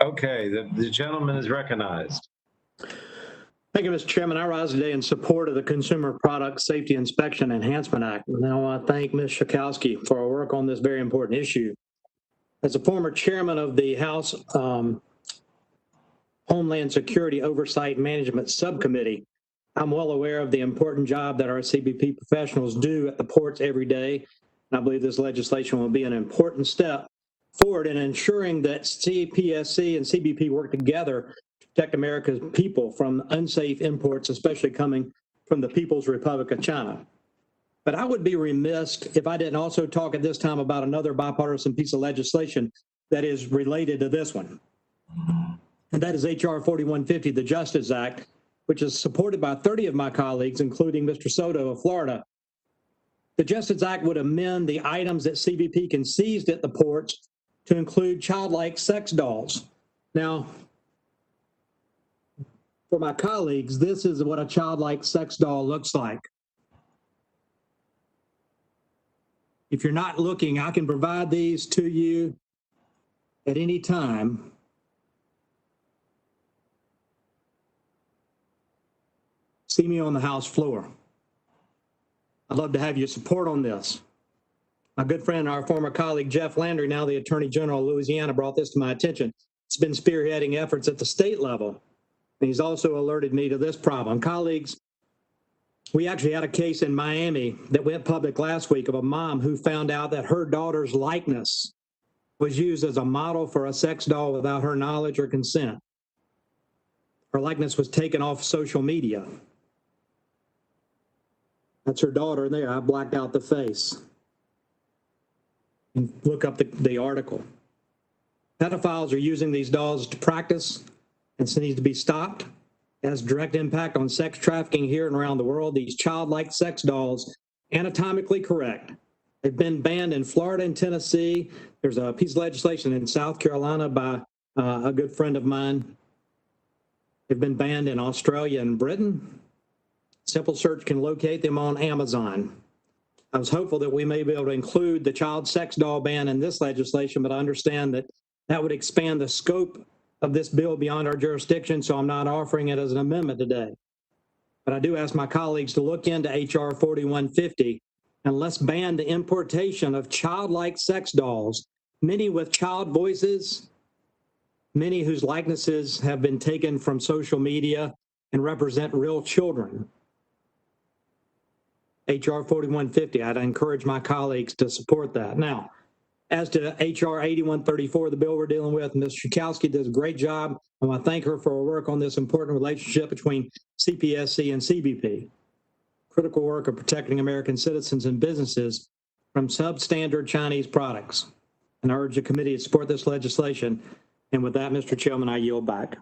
Okay, the gentleman is recognized. Thank you, Mr. Chairman. I rise today in support of the Consumer Product Safety Inspection Enhancement Act. And I want to thank Ms. Schakowsky for her work on this very important issue. As a former chairman of the House Homeland Security Oversight Management Subcommittee, I'm well aware of the important job that our CBP professionals do at the ports every day. And I believe this legislation will be an important step forward in ensuring that CPSC and CBP work together to protect America's people from unsafe imports, especially coming from the People's Republic of China. But I would be remiss if I didn't also talk at this time about another bipartisan piece of legislation that is related to this one. And that is H.R. 4150, the Justice Act, which is supported by 30 of my colleagues, including Mr. Soto of Florida. The Justice Act would amend the items that CBP can seize at the ports to include childlike sex dolls. Now, for my colleagues, this is what a childlike sex doll looks like. If you're not looking, I can provide these to you at any time. See me on the House floor. I'd love to have your support on this. My good friend, our former colleague, Jeff Landry, now the Attorney General of Louisiana, brought this to my attention. It's been spearheading efforts at the state level. And he's also alerted me to this problem. Colleagues, we actually had a case in Miami that went public last week of a mom who found out that her daughter's likeness was used as a model for a sex doll without her knowledge or consent. Her likeness was taken off social media. That's her daughter there. I blacked out the face. And look up the article. Pedophiles are using these dolls to practice, and this needs to be stopped. It has direct impact on sex trafficking here and around the world. These childlike sex dolls, anatomically correct. They've been banned in Florida and Tennessee. There's a piece of legislation in South Carolina by a good friend of mine. They've been banned in Australia and Britain. Simple search can locate them on Amazon. I was hopeful that we may be able to include the child sex doll ban in this legislation, but I understand that that would expand the scope of this bill beyond our jurisdiction, so I'm not offering it as an amendment today. But I do ask my colleagues to look into H.R. 4150, and let's ban the importation of childlike sex dolls, many with child voices, many whose likenesses have been taken from social media and represent real children. H.R. 4150, I'd encourage my colleagues to support that. Now, as to H.R. 8134, the bill we're dealing with, Ms. Schakowsky does a great job. I want to thank her for her work on this important relationship between CPSC and CBP. Critical work of protecting American citizens and businesses from substandard Chinese products. And I urge the committee to support this legislation. And with that, Mr. Chairman, I yield back.